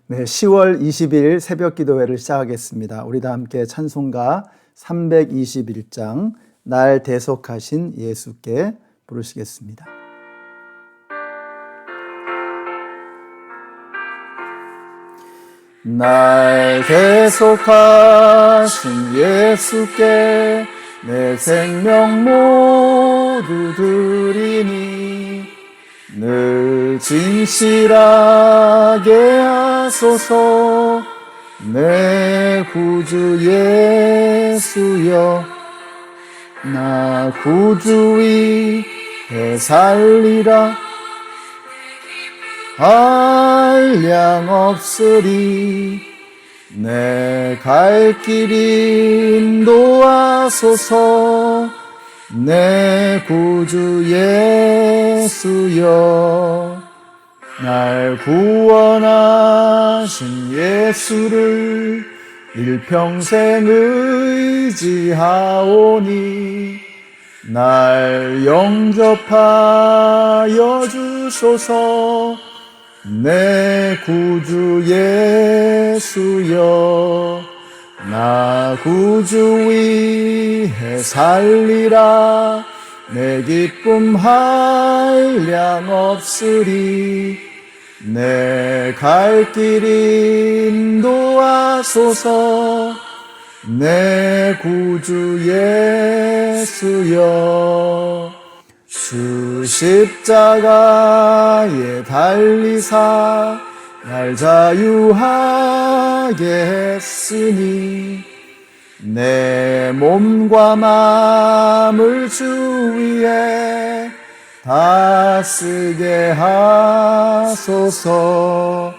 네, 10월 20일 새벽 기도회를 시작하겠습니다. 우리 다 함께 찬송가 321장 날 대속하신 예수께 부르시겠습니다. 날 대속하신 예수께 내 생명 모두 드리니 늘 진실하게 하소서. 내 구주 예수여, 나 구주 위에 살리라. 한량 없으리. 내 갈 길 인도하소서. 내 구주 예수여, 날 구원하신 예수를 일평생 의지하오니 날 영접하여 주소서. 내 구주 예수여, 나 구주 위에 살리라. 내 기쁨 한량 없으리. 내 갈 길 인도하소서. 내 구주 예수여, 주 십자가에 달리사 날 자유하게 했으니 내 몸과 마음을 주 위에 다 쓰게 하소서.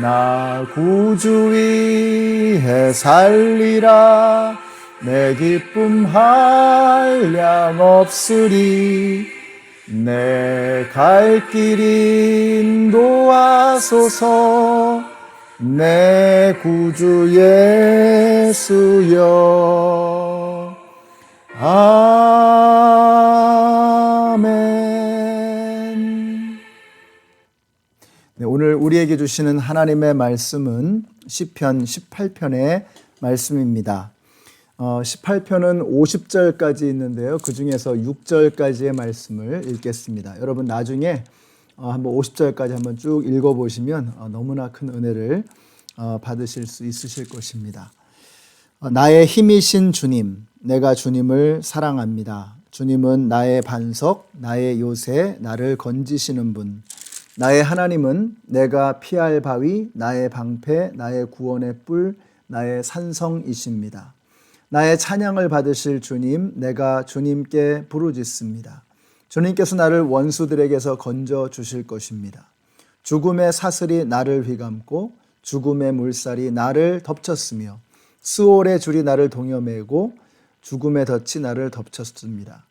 나 구주 위에 살리라. 내 기쁨 한량 없으리. 내 갈 길 인도하소서. 내 구주 예수여. 아멘. 네, 오늘 우리에게 주시는 하나님의 말씀은 시편 18편의 말씀입니다. 18편은 50절까지 있는데요. 그 중에서 6절까지의 말씀을 읽겠습니다. 여러분 나중에 한번 50절까지 한번 쭉 읽어보시면 너무나 큰 은혜를 받으실 수 있으실 것입니다. 나의 힘이신 주님, 내가 주님을 사랑합니다. 주님은 나의 반석, 나의 요새, 나를 건지시는 분. 나의 하나님은 내가 피할 바위, 나의 방패, 나의 구원의 뿔, 나의 산성이십니다. 나의 찬양을 받으실 주님, 내가 주님께 부르짖습니다. 주님께서 나를 원수들에게서 건져 주실 것입니다. 죽음의 사슬이 나를 휘감고 죽음의 물살이 나를 덮쳤으며 스올의 줄이 나를 동여매고 죽음의 덫이 나를 덮쳤습니다.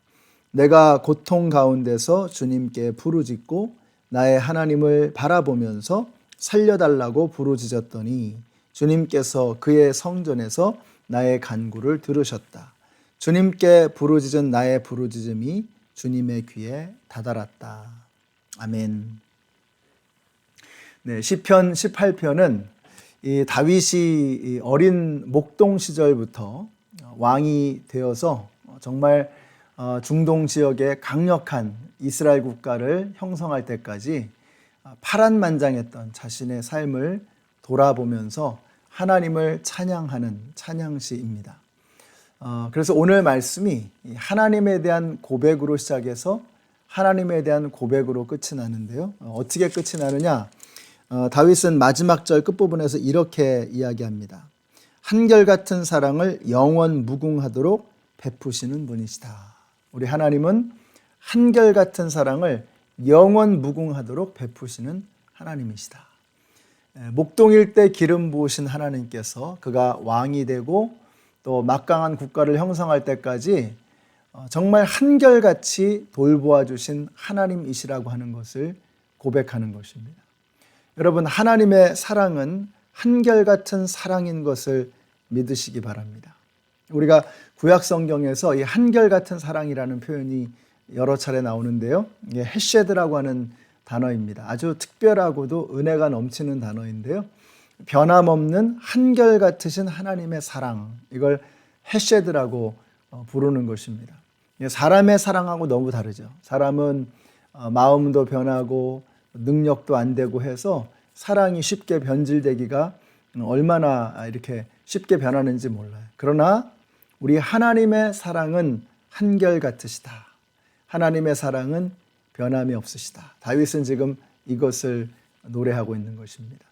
내가 고통 가운데서 주님께 부르짖고 나의 하나님을 바라보면서 살려달라고 부르짖었더니 주님께서 그의 성전에서 나의 간구를 들으셨다. 주님께 부르짖은 나의 부르짖음이 주님의 귀에 다다랐다. 아멘. 네, 시편 18편은 이 다윗이 어린 목동 시절부터 왕이 되어서 정말 중동 지역의 강력한 이스라엘 국가를 형성할 때까지 파란만장했던 자신의 삶을 돌아보면서 하나님을 찬양하는 찬양시입니다. 그래서 오늘 말씀이 하나님에 대한 고백으로 시작해서 하나님에 대한 고백으로 끝이 나는데요. 어떻게 끝이 나느냐? 다윗은 마지막 절 끝부분에서 이렇게 이야기합니다. 한결같은 사랑을 영원 무궁하도록 베푸시는 분이시다. 우리 하나님은 한결같은 사랑을 영원 무궁하도록 베푸시는 하나님이시다. 목동일 때 기름 부으신 하나님께서 그가 왕이 되고 또 막강한 국가를 형성할 때까지 정말 한결같이 돌보아 주신 하나님이시라고 하는 것을 고백하는 것입니다. 여러분, 하나님의 사랑은 한결같은 사랑인 것을 믿으시기 바랍니다. 우리가 구약 성경에서 이 한결같은 사랑이라는 표현이 여러 차례 나오는데요. 이게 헤쉐드라고 하는 단어입니다. 아주 특별하고도 은혜가 넘치는 단어인데요. 변함없는 한결같으신 하나님의 사랑, 이걸 헤쉐드라고 부르는 것입니다. 사람의 사랑하고 너무 다르죠. 사람은 마음도 변하고 능력도 안 되고 해서 사랑이 쉽게 변질되기가 얼마나 이렇게 쉽게 변하는지 몰라요. 그러나 우리 하나님의 사랑은 한결같으시다. 하나님의 사랑은 변함이 없으시다. 다윗은 지금 이것을 노래하고 있는 것입니다.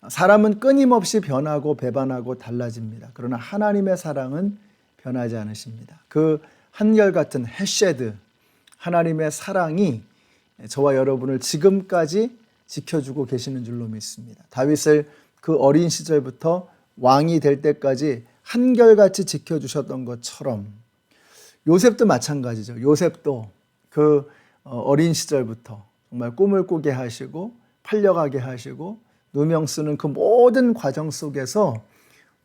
사람은 끊임없이 변하고 배반하고 달라집니다. 그러나 하나님의 사랑은 변하지 않으십니다. 그 한결같은 헤쉐드, 하나님의 사랑이 저와 여러분을 지금까지 지켜주고 계시는 줄로 믿습니다. 다윗을 그 어린 시절부터 왕이 될 때까지 한결같이 지켜주셨던 것처럼 요셉도 마찬가지죠. 요셉도 그 어린 시절부터 정말 꿈을 꾸게 하시고 팔려가게 하시고 누명 쓰는 그 모든 과정 속에서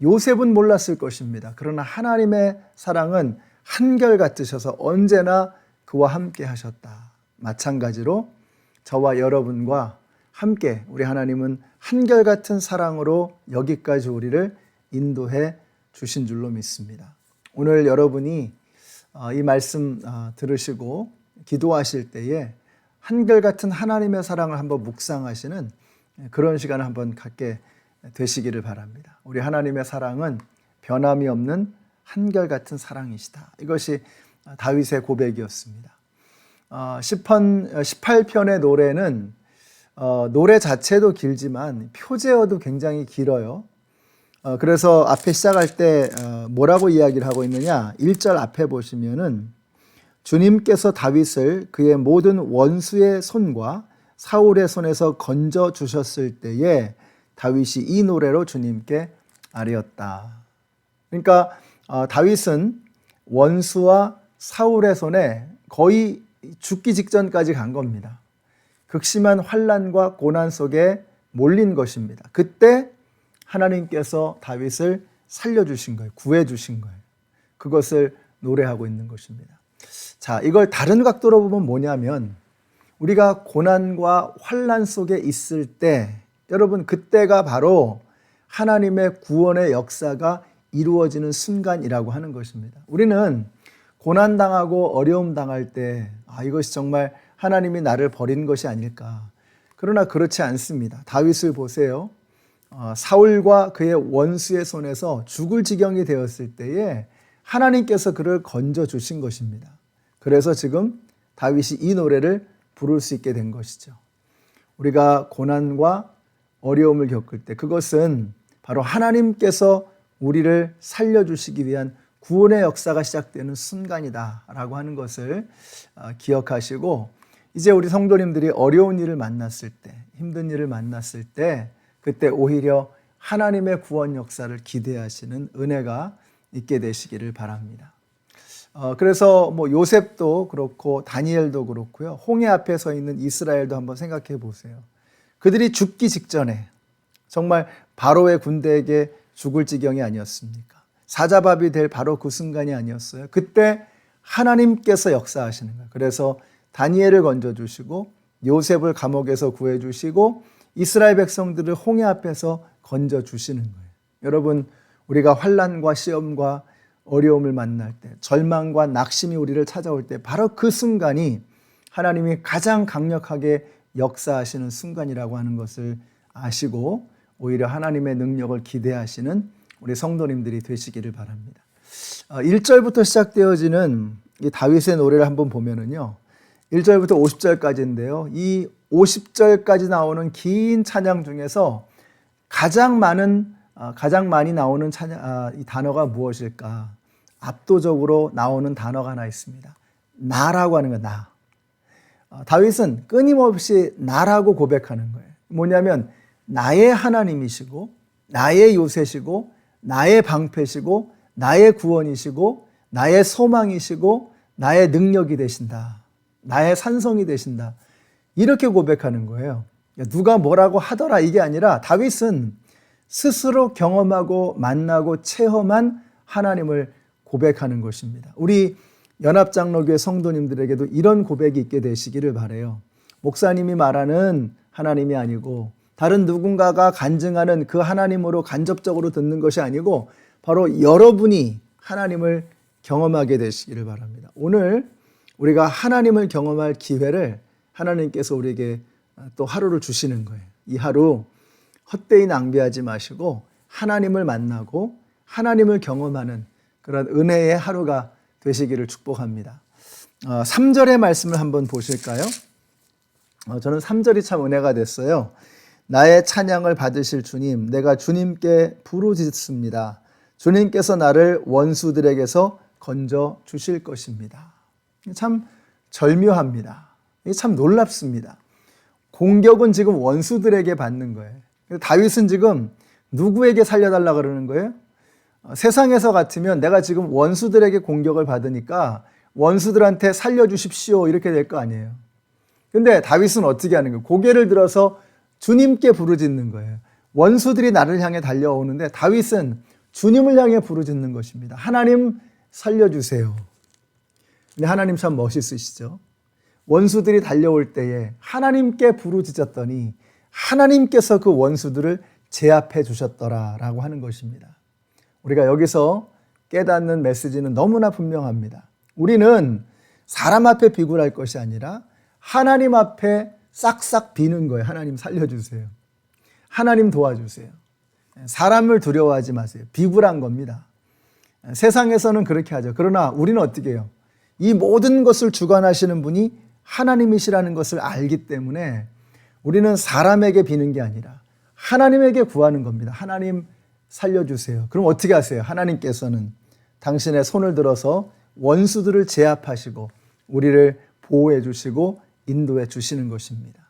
요셉은 몰랐을 것입니다. 그러나 하나님의 사랑은 한결같으셔서 언제나 그와 함께 하셨다. 마찬가지로 저와 여러분과 함께 우리 하나님은 한결같은 사랑으로 여기까지 우리를 인도해 주신 줄로 믿습니다. 오늘 여러분이 이 말씀 들으시고 기도하실 때에 한결같은 하나님의 사랑을 한번 묵상하시는 그런 시간을 한번 갖게 되시기를 바랍니다. 우리 하나님의 사랑은 변함이 없는 한결같은 사랑이시다. 이것이 다윗의 고백이었습니다. 18편의 노래는 노래 자체도 길지만 표제어도 굉장히 길어요. 그래서 앞에 시작할 때 뭐라고 이야기를 하고 있느냐, 1절 앞에 보시면은 주님께서 다윗을 그의 모든 원수의 손과 사울의 손에서 건져 주셨을 때에 다윗이 이 노래로 주님께 아뢰었다. 그러니까 다윗은 원수와 사울의 손에 거의 죽기 직전까지 간 겁니다. 극심한 환난과 고난 속에 몰린 것입니다. 그때 하나님께서 다윗을 살려주신 거예요. 구해주신 거예요. 그것을 노래하고 있는 것입니다. 자, 이걸 다른 각도로 보면 뭐냐면 우리가 고난과 환난 속에 있을 때 여러분 그때가 바로 하나님의 구원의 역사가 이루어지는 순간이라고 하는 것입니다. 우리는 고난당하고 어려움 당할 때 이것이 정말 하나님이 나를 버린 것이 아닐까. 그러나 그렇지 않습니다. 다윗을 보세요. 사울과 그의 원수의 손에서 죽을 지경이 되었을 때에 하나님께서 그를 건져주신 것입니다. 그래서 지금 다윗이 이 노래를 부를 수 있게 된 것이죠. 우리가 고난과 어려움을 겪을 때 그것은 바로 하나님께서 우리를 살려주시기 위한 구원의 역사가 시작되는 순간이다라고 하는 것을 기억하시고 이제 우리 성도님들이 어려운 일을 만났을 때, 힘든 일을 만났을 때 그때 오히려 하나님의 구원 역사를 기대하시는 은혜가 있게 되시기를 바랍니다. 그래서 요셉도 그렇고 다니엘도 그렇고요. 홍해 앞에 서 있는 이스라엘도 한번 생각해 보세요. 그들이 죽기 직전에 정말 바로의 군대에게 죽을 지경이 아니었습니까? 사자밥이 될 바로 그 순간이 아니었어요. 그때 하나님께서 역사하시는 거예요. 그래서 다니엘을 건져주시고 요셉을 감옥에서 구해주시고 이스라엘 백성들을 홍해 앞에서 건져주시는 거예요. 여러분, 우리가 환난과 시험과 어려움을 만날 때, 절망과 낙심이 우리를 찾아올 때 바로 그 순간이 하나님이 가장 강력하게 역사하시는 순간이라고 하는 것을 아시고 오히려 하나님의 능력을 기대하시는 우리 성도님들이 되시기를 바랍니다. 1절부터 시작되어지는 이 다윗의 노래를 한번 보면은요. 1절부터 50절까지인데요. 이 50절까지 나오는 긴 찬양 중에서 가장 많이 나오는 이 단어가 무엇일까? 압도적으로 나오는 단어가 하나 있습니다. 나라고 하는 거예요. 나. 다윗은 끊임없이 나라고 고백하는 거예요. 뭐냐면 나의 하나님이시고 나의 요새시고 나의 방패시고 나의 구원이시고 나의 소망이시고 나의 능력이 되신다. 나의 산성이 되신다. 이렇게 고백하는 거예요. 누가 뭐라고 하더라 이게 아니라 다윗은 스스로 경험하고 만나고 체험한 하나님을 고백하는 것입니다. 우리 연합장로교회 성도님들에게도 이런 고백이 있게 되시기를 바라요. 목사님이 말하는 하나님이 아니고 다른 누군가가 간증하는 그 하나님으로 간접적으로 듣는 것이 아니고 바로 여러분이 하나님을 경험하게 되시기를 바랍니다. 오늘 우리가 하나님을 경험할 기회를 하나님께서 우리에게 또 하루를 주시는 거예요. 이 하루 헛되이 낭비하지 마시고 하나님을 만나고 하나님을 경험하는 그런 은혜의 하루가 되시기를 축복합니다. 3절의 말씀을 한번 보실까요? 저는 3절이 참 은혜가 됐어요. 나의 찬양을 받으실 주님, 내가 주님께 부르짖습니다. 주님께서 나를 원수들에게서 건져 주실 것입니다. 참 절묘합니다. 참 놀랍습니다. 공격은 지금 원수들에게 받는 거예요. 다윗은 지금 누구에게 살려달라 그러는 거예요? 세상에서 같으면 내가 지금 원수들에게 공격을 받으니까 원수들한테 살려주십시오 이렇게 될 거 아니에요. 근데 다윗은 어떻게 하는 거예요? 고개를 들어서 주님께 부르짖는 거예요. 원수들이 나를 향해 달려오는데 다윗은 주님을 향해 부르짖는 것입니다. 하나님 살려주세요. 근데 하나님 참 멋있으시죠? 원수들이 달려올 때에 하나님께 부르짖었더니 하나님께서 그 원수들을 제압해 주셨더라라고 하는 것입니다. 우리가 여기서 깨닫는 메시지는 너무나 분명합니다. 우리는 사람 앞에 비굴할 것이 아니라 하나님 앞에 싹싹 비는 거예요. 하나님 살려주세요. 하나님 도와주세요. 사람을 두려워하지 마세요. 비굴한 겁니다. 세상에서는 그렇게 하죠. 그러나 우리는 어떻게 해요? 이 모든 것을 주관하시는 분이 하나님이시라는 것을 알기 때문에 우리는 사람에게 비는 게 아니라 하나님에게 구하는 겁니다. 하나님 살려주세요. 그럼 어떻게 하세요? 하나님께서는 당신의 손을 들어서 원수들을 제압하시고 우리를 보호해 주시고 인도해 주시는 것입니다.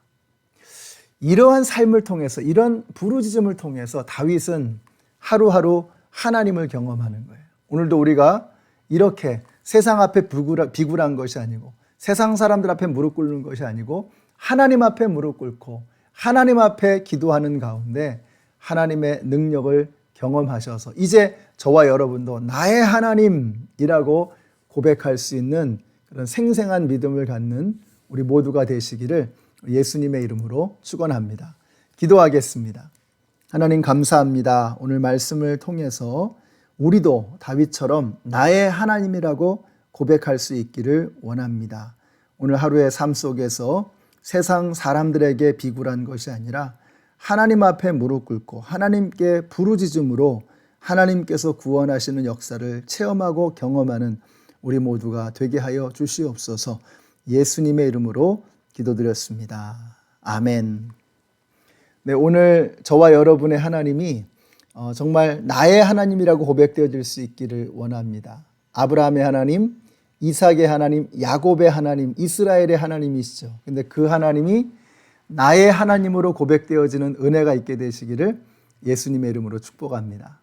이러한 삶을 통해서 이런 부르짖음을 통해서 다윗은 하루하루 하나님을 경험하는 거예요. 오늘도 우리가 이렇게 세상 앞에 비굴한 것이 아니고 세상 사람들 앞에 무릎 꿇는 것이 아니고 하나님 앞에 무릎 꿇고 하나님 앞에 기도하는 가운데 하나님의 능력을 경험하셔서 이제 저와 여러분도 나의 하나님이라고 고백할 수 있는 그런 생생한 믿음을 갖는 우리 모두가 되시기를 예수님의 이름으로 축원합니다. 기도하겠습니다. 하나님 감사합니다. 오늘 말씀을 통해서 우리도 다윗처럼 나의 하나님이라고 고백할 수 있기를 원합니다. 오늘 하루의 삶 속에서 세상 사람들에게 비굴한 것이 아니라 하나님 앞에 무릎 꿇고 하나님께 부르짖음으로 하나님께서 구원하시는 역사를 체험하고 경험하는 우리 모두가 되게 하여 주시옵소서. 예수님의 이름으로 기도드렸습니다. 아멘. 네, 오늘 저와 여러분의 하나님이 정말 나의 하나님이라고 고백되어질 수 있기를 원합니다. 아브라함의 하나님, 이삭의 하나님, 야곱의 하나님, 이스라엘의 하나님이시죠. 근데 그 하나님이 나의 하나님으로 고백되어지는 은혜가 있게 되시기를 예수님의 이름으로 축복합니다.